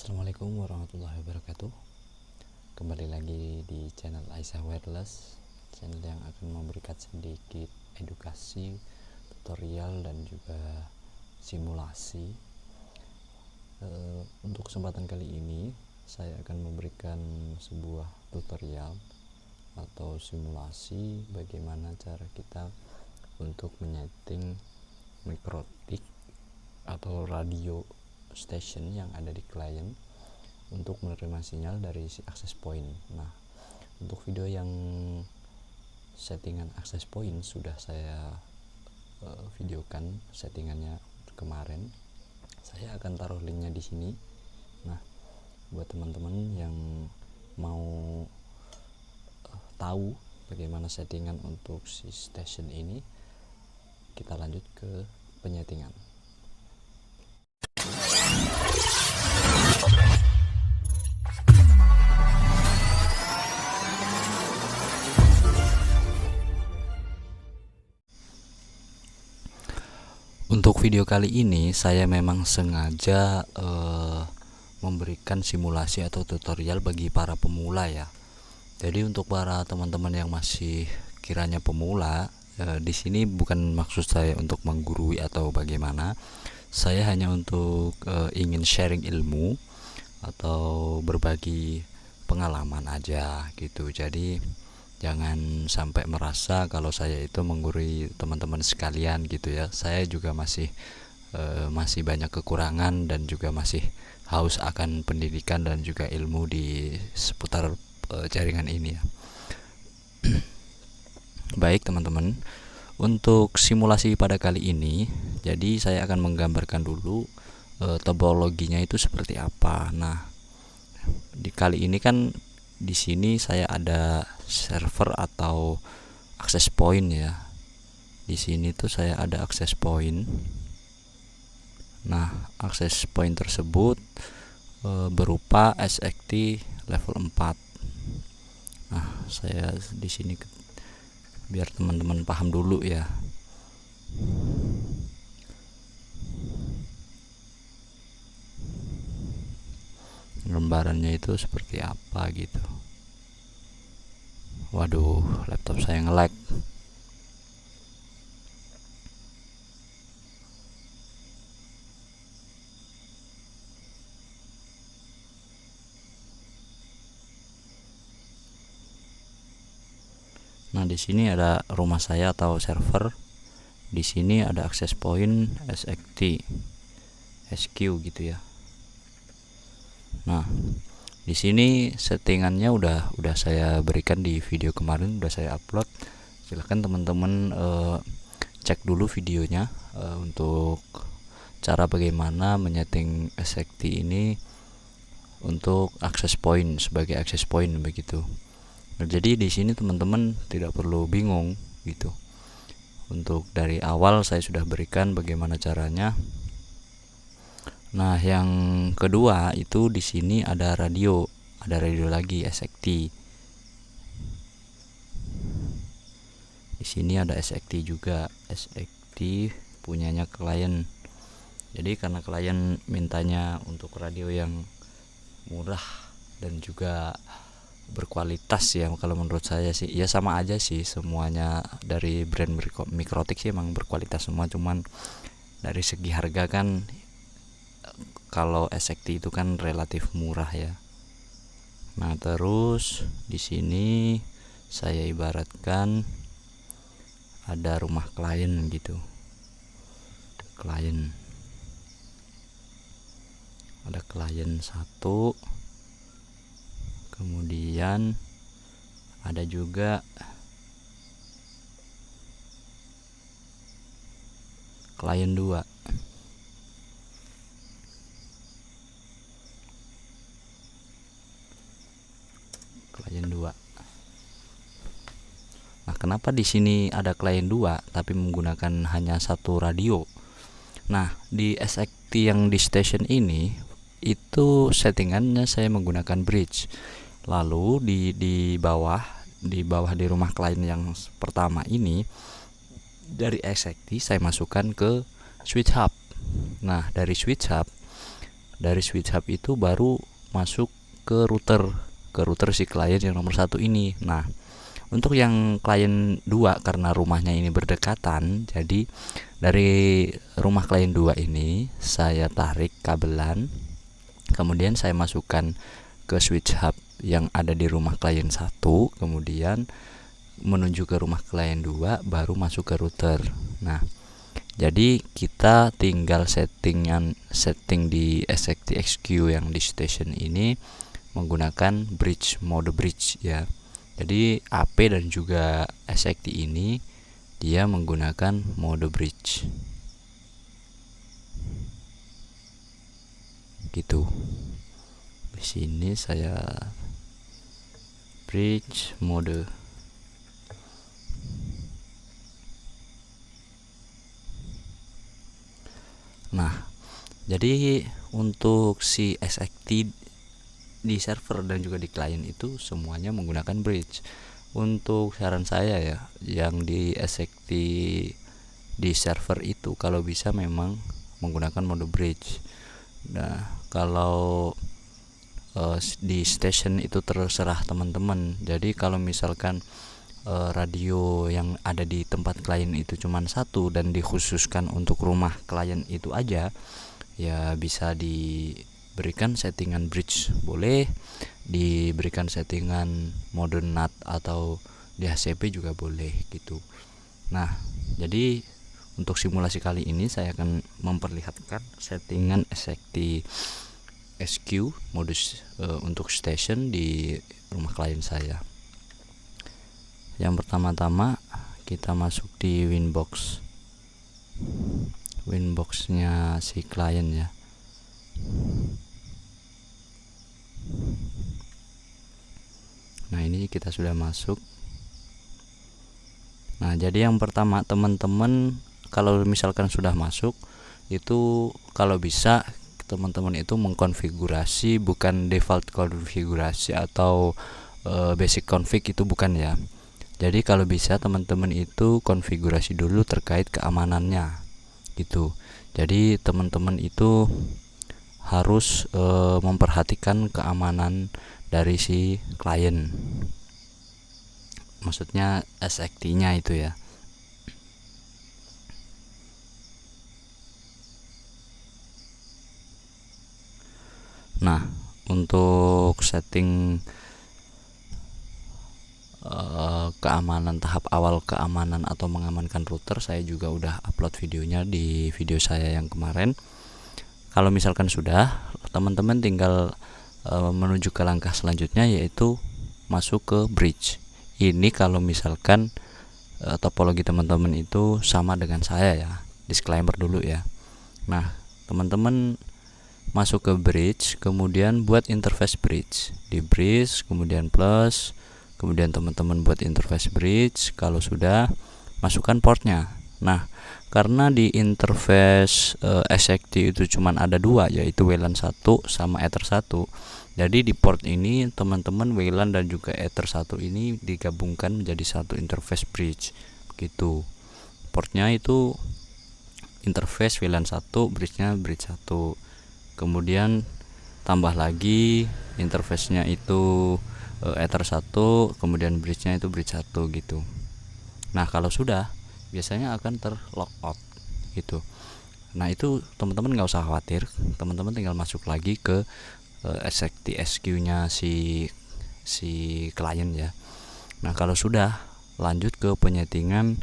Assalamualaikum warahmatullahi wabarakatuh. Kembali lagi di channel Aisyah Wireless, channel yang akan memberikan sedikit edukasi, tutorial dan juga simulasi. Untuk kesempatan kali ini saya akan memberikan sebuah tutorial atau simulasi bagaimana cara kita untuk menyeting mikrotik atau radio station yang ada di klien untuk menerima sinyal dari si access point. Nah, untuk video yang settingan access point sudah saya videokan settingannya kemarin. Saya akan taruh linknya di sini. Nah, buat teman-teman yang mau tahu bagaimana settingan untuk si station ini, kita lanjut ke penyetingan. Untuk video kali ini saya memang sengaja memberikan simulasi atau tutorial bagi para pemula ya. Jadi untuk para teman-teman yang masih kiranya pemula, di sini bukan maksud saya untuk menggurui atau bagaimana. Saya hanya untuk ingin sharing ilmu atau berbagi pengalaman aja gitu. Jadi jangan sampai merasa kalau saya itu menggurui teman-teman sekalian gitu ya. Saya juga masih banyak kekurangan dan juga masih haus akan pendidikan dan juga ilmu di seputar jaringan ini ya. Baik teman-teman, untuk simulasi pada kali ini, jadi saya akan menggambarkan dulu topologinya itu seperti apa. Nah, di kali ini kan di sini saya ada server atau access point ya. Di sini tuh saya ada access point. Nah, access point tersebut berupa SXT level 4. Nah, saya di sini biar teman-teman paham dulu ya. Gambarannya itu seperti apa gitu. Waduh, laptop saya nge-lag. Nah, di sini ada rumah saya atau server. Di sini ada access point SXT SQ gitu ya. Nah, di sini settingannya udah saya berikan di video kemarin, udah saya upload. Silahkan teman-teman cek dulu videonya untuk cara bagaimana menyeting SXT ini untuk access point sebagai access point begitu. Nah, jadi di sini teman-teman tidak perlu bingung gitu. Untuk dari awal saya sudah berikan bagaimana caranya. Nah, yang kedua itu di sini ada radio lagi SXT. Di sini ada SXT juga, SXT punyanya klien. Jadi karena klien mintanya untuk radio yang murah dan juga berkualitas ya, kalau menurut saya sih ya sama aja sih, semuanya dari brand mikrotik sih emang berkualitas semua, cuman dari segi harga kan kalau SXT itu kan relatif murah ya. Nah, terus di sini saya ibaratkan ada rumah klien gitu. Ada klien satu, kemudian ada juga klien 2. Nah, kenapa di sini ada klien 2 tapi menggunakan hanya satu radio? Nah, di SXT yang di station ini itu settingannya saya menggunakan bridge. Lalu di bawah di rumah klien yang pertama ini, dari SXT saya masukkan ke switch hub. Nah, dari switch hub dari switch hub itu baru masuk ke router si klien yang nomor 1 ini. Nah, untuk yang klien 2 karena rumahnya ini berdekatan, jadi dari rumah klien 2 ini saya tarik kabelan, kemudian saya masukkan ke switch hub yang ada di rumah klien 1, kemudian menuju ke rumah klien 2 baru masuk ke router. Nah, jadi kita tinggal setting di SXT-XQ yang di station ini menggunakan mode bridge ya. Jadi AP dan juga SXT ini dia menggunakan mode bridge. Gitu. Di sini saya bridge mode. Nah, jadi untuk si SXT di server dan juga di klien itu semuanya menggunakan bridge. Untuk saran saya ya, yang di SXT di server itu kalau bisa memang menggunakan mode bridge. Nah, kalau di station itu terserah teman-teman. Jadi kalau misalkan radio yang ada di tempat klien itu cuma 1 dan dikhususkan untuk rumah klien itu aja, ya bisa diberikan settingan bridge, boleh diberikan settingan mode NAT atau DHCP juga boleh gitu. Nah, jadi untuk simulasi kali ini saya akan memperlihatkan settingan SXT SQ modus untuk station di rumah klien saya. Yang pertama-tama kita masuk di Winbox-nya si klien ya. Nah, ini kita sudah masuk. Nah, jadi yang pertama teman-teman kalau misalkan sudah masuk itu kalau bisa teman-teman itu mengkonfigurasi, bukan default konfigurasi atau basic config, itu bukan ya. Jadi kalau bisa teman-teman itu konfigurasi dulu terkait keamanannya gitu. Jadi teman-teman itu harus memperhatikan keamanan dari si klien, maksudnya SXT-nya itu ya. Nah, untuk setting keamanan, tahap awal keamanan atau mengamankan router, saya juga udah upload videonya di video saya yang kemarin. Kalau misalkan sudah, teman-teman tinggal menuju ke langkah selanjutnya, yaitu masuk ke bridge. Ini kalau misalkan topologi teman-teman itu sama dengan saya ya, disclaimer dulu ya. Nah, teman-teman masuk ke bridge, kemudian buat interface bridge. Di bridge kemudian plus, kemudian teman-teman buat interface bridge. Kalau sudah, masukkan portnya. Nah, karena di interface SXT itu cuman ada 2, yaitu WLAN 1 sama Ether 1. Jadi di port ini teman-teman WLAN dan juga Ether 1 ini digabungkan menjadi satu interface bridge begitu. Portnya itu interface WLAN 1, bridge-nya bridge 1. Kemudian tambah lagi interface-nya itu Ether 1, kemudian bridge-nya itu bridge 1 gitu. Nah, kalau sudah biasanya akan terlockout gitu. Nah, itu teman-teman nggak usah khawatir, teman-teman tinggal masuk lagi ke SXT SQ-nya si klien ya. Nah, kalau sudah, lanjut ke penyetingan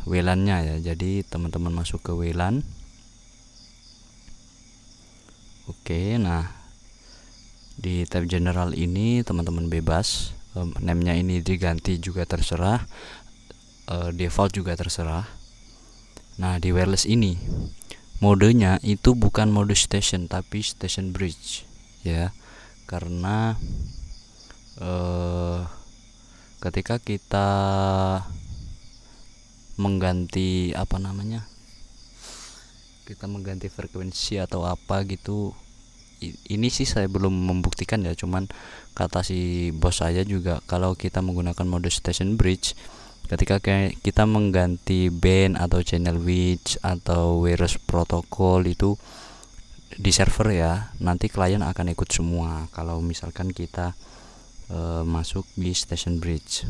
WLAN-nya ya. Jadi teman-teman masuk ke WLAN. Oke, nah di tab general ini teman-teman bebas, name-nya ini diganti juga terserah, default juga terserah. Nah, di wireless ini modenya itu bukan mode station tapi station bridge ya, karena ketika kita mengganti kita mengganti frekuensi atau apa gitu, ini sih saya belum membuktikan ya, cuman kata si bos saya juga kalau kita menggunakan mode station bridge, ketika kita mengganti band atau channel width atau wireless protocol itu di server ya, nanti klien akan ikut semua kalau misalkan kita masuk di station bridge.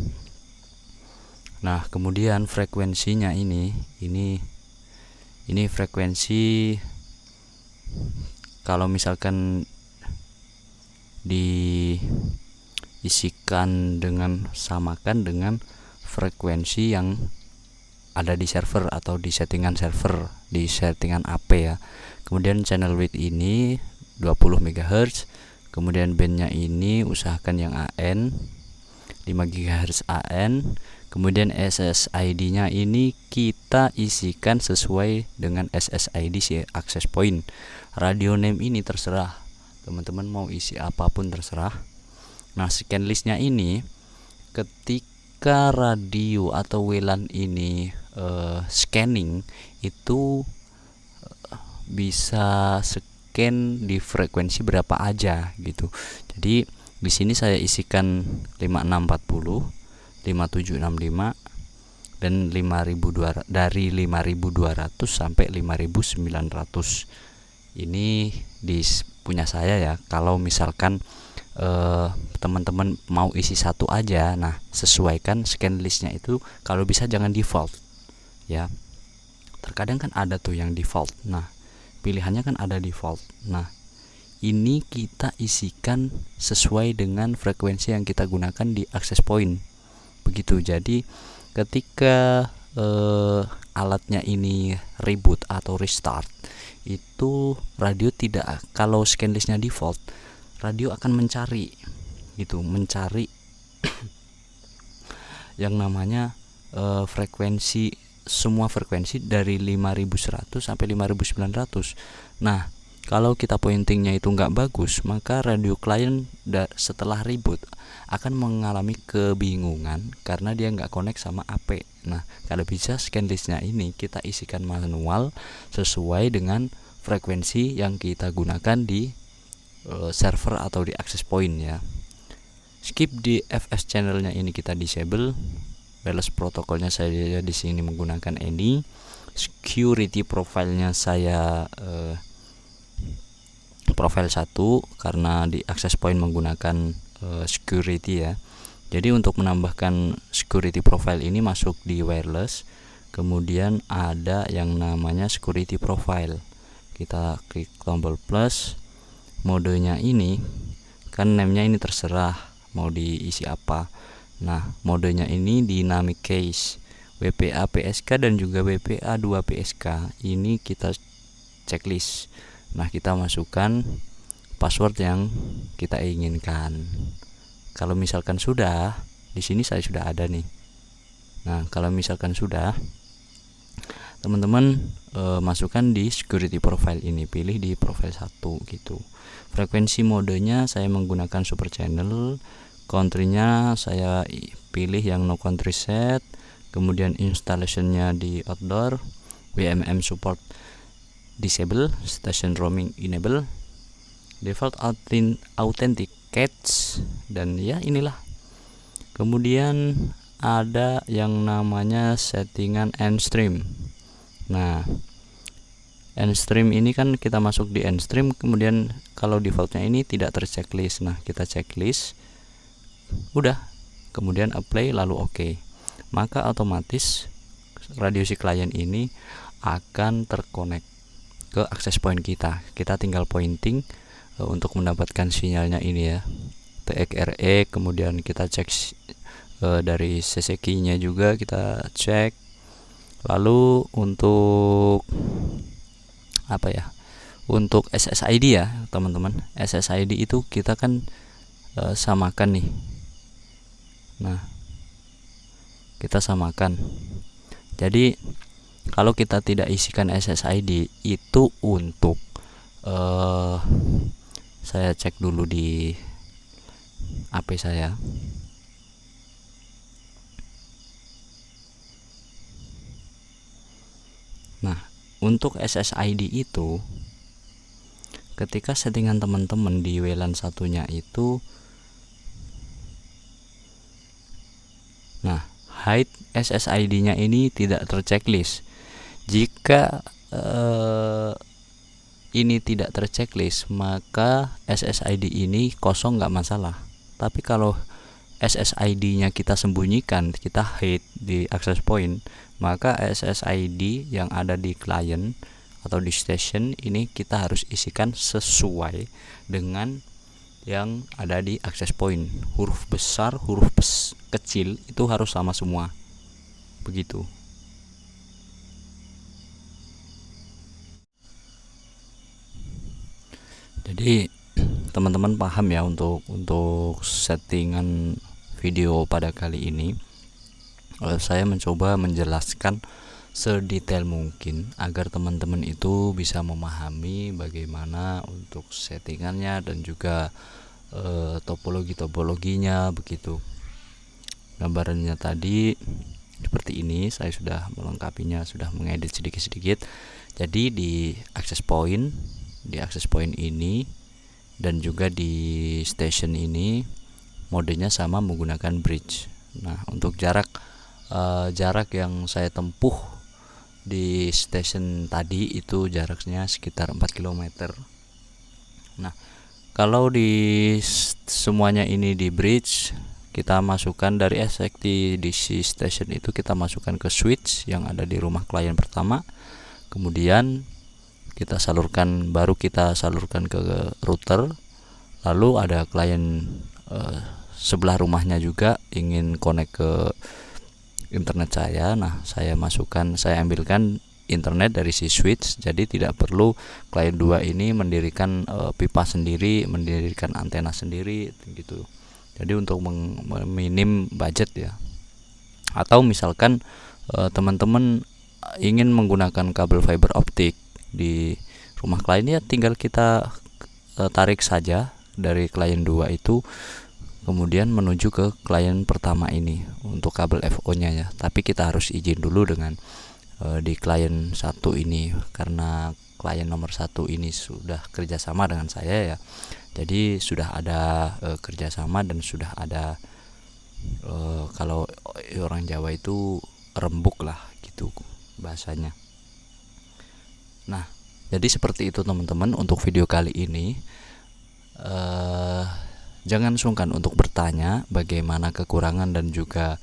Nah, kemudian frekuensinya ini frekuensi kalau misalkan diisikan samakan dengan frekuensi yang ada di server atau di settingan server, di settingan AP ya. Kemudian channel width ini 20 MHz, kemudian bandnya ini usahakan yang AN 5 GHz AN. Kemudian SSID-nya ini kita isikan sesuai dengan SSID si access point. Radio name ini terserah, teman-teman mau isi apapun terserah. Nah, scan listnya ini ketika radio atau WLAN ini scanning itu bisa scan di frekuensi berapa aja gitu. Jadi di sini saya isikan 5640, 5765 dan 5200, dari 5200 sampai 5900. Ini di punya saya ya. Kalau misalkan teman-teman mau isi satu aja, nah sesuaikan scan listnya itu, kalau bisa jangan default ya. Terkadang kan ada tuh yang default. Nah, pilihannya kan ada default. Nah, ini kita isikan sesuai dengan frekuensi yang kita gunakan di access point. Begitu. Jadi ketika alatnya ini reboot atau restart, itu radio tidak, kalau scan listnya default, radio akan mencari gitu, mencari yang namanya frekuensi, semua frekuensi dari 5100 sampai 5900. Nah, kalau kita pointingnya itu nggak bagus, maka radio klien setelah reboot akan mengalami kebingungan karena dia nggak connect sama AP. Nah, kalau bisa scan listnya ini kita isikan manual sesuai dengan frekuensi yang kita gunakan di server atau di access point ya. Skip di FS channelnya ini kita disable. Wireless protokolnya saya di sini menggunakan any. Security profile-nya saya profile 1 karena di access point menggunakan security ya. Jadi untuk menambahkan security profile ini masuk di wireless, kemudian ada yang namanya security profile. Kita klik tombol plus. Modenya ini kan namanya ini terserah mau diisi apa. Nah, modenya ini dynamic case, WPA PSK dan juga WPA 2 PSK. Ini kita checklist. Nah, kita masukkan password yang kita inginkan. Kalau misalkan sudah, di sini saya sudah ada nih. Nah, kalau misalkan sudah, teman-teman masukkan di security profile ini, pilih di profile 1 gitu. Frekuensi modenya saya menggunakan super channel. Country-nya saya pilih yang no country set. Kemudian installation-nya di outdoor. WMM support disable, station roaming enable, default authenticates, dan ya inilah. Kemudian ada yang namanya settingan endstream. Nah, endstream ini kan kita masuk di endstream, kemudian kalau defaultnya ini tidak terchecklist. Nah, kita checklist, udah, kemudian apply lalu oke. Maka otomatis radio si klien ini akan terkonek ke access point kita. Kita tinggal pointing untuk mendapatkan sinyalnya ini ya, TXRE. Kemudian kita cek dari CC key-nya juga kita cek. Lalu untuk apa ya, untuk SSID ya teman-teman, SSID itu kita kan samakan nih. Nah, kita samakan. Jadi kalau kita tidak isikan SSID itu untuk saya cek dulu di HP saya. Nah, untuk SSID itu ketika settingan teman-teman di WLAN satunya itu, nah, hide SSID-nya ini tidak terchecklist. Jika ini tidak terchecklist, maka SSID ini kosong nggak masalah. Tapi kalau SSID-nya kita sembunyikan, kita hide di access point, maka SSID yang ada di client atau di station ini kita harus isikan sesuai dengan yang ada di access point. Huruf besar, huruf kecil itu harus sama semua. Begitu. Jadi teman-teman paham ya untuk settingan video pada kali ini. Saya mencoba menjelaskan sedetail mungkin agar teman-teman itu bisa memahami bagaimana untuk settingannya dan juga topologinya begitu. Gambarannya tadi seperti ini, saya sudah melengkapinya, sudah mengedit sedikit-sedikit. Jadi di access point ini dan juga di station ini modenya sama menggunakan bridge. Nah, untuk jarak yang saya tempuh di station tadi itu jaraknya sekitar 4 km. Nah, kalau di semuanya ini di bridge, kita masukkan dari SXT DC station itu kita masukkan ke switch yang ada di rumah klien pertama. Kemudian kita salurkan ke router. Lalu ada klien sebelah rumahnya juga ingin connect ke internet saya. Nah, saya ambilkan internet dari si switch, jadi tidak perlu klien 2 ini mendirikan pipa sendiri, mendirikan antena sendiri gitu. Jadi untuk meminim budget ya. Atau misalkan teman-teman ingin menggunakan kabel fiber optik di rumah klien, ya tinggal kita tarik saja dari klien 2 itu kemudian menuju ke klien pertama ini untuk kabel FO-nya ya. Tapi kita harus izin dulu dengan di klien 1 ini, karena klien nomor 1 ini sudah kerjasama dengan saya ya. Jadi sudah ada kerjasama dan sudah ada kalau orang Jawa itu rembuk lah gitu bahasanya. Nah, jadi seperti itu teman-teman untuk video kali ini. Jangan sungkan untuk bertanya bagaimana kekurangan dan juga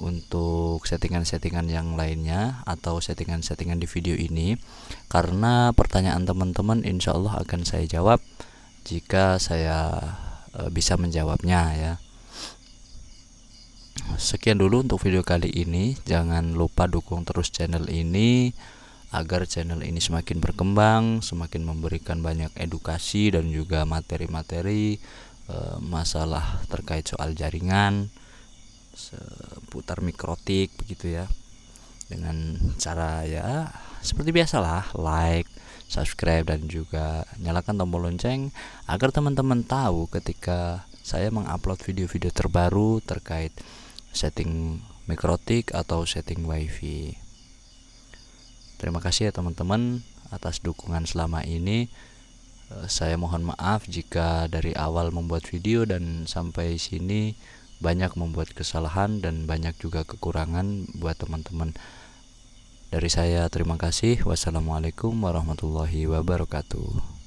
untuk settingan-settingan yang lainnya atau settingan-settingan di video ini, karena pertanyaan teman-teman insya Allah akan saya jawab jika saya bisa menjawabnya ya. Sekian dulu untuk video kali ini. Jangan lupa dukung terus channel ini agar channel ini semakin berkembang, semakin memberikan banyak edukasi dan juga materi-materi masalah terkait soal jaringan seputar mikrotik begitu ya, dengan cara ya seperti biasalah, like, subscribe dan juga nyalakan tombol lonceng agar teman-teman tahu ketika saya mengupload video-video terbaru terkait setting mikrotik atau setting wifi. Terima kasih ya teman-teman atas dukungan selama ini. Saya mohon maaf jika dari awal membuat video dan sampai sini banyak membuat kesalahan dan banyak juga kekurangan buat teman-teman. Dari saya terima kasih. Wassalamualaikum warahmatullahi wabarakatuh.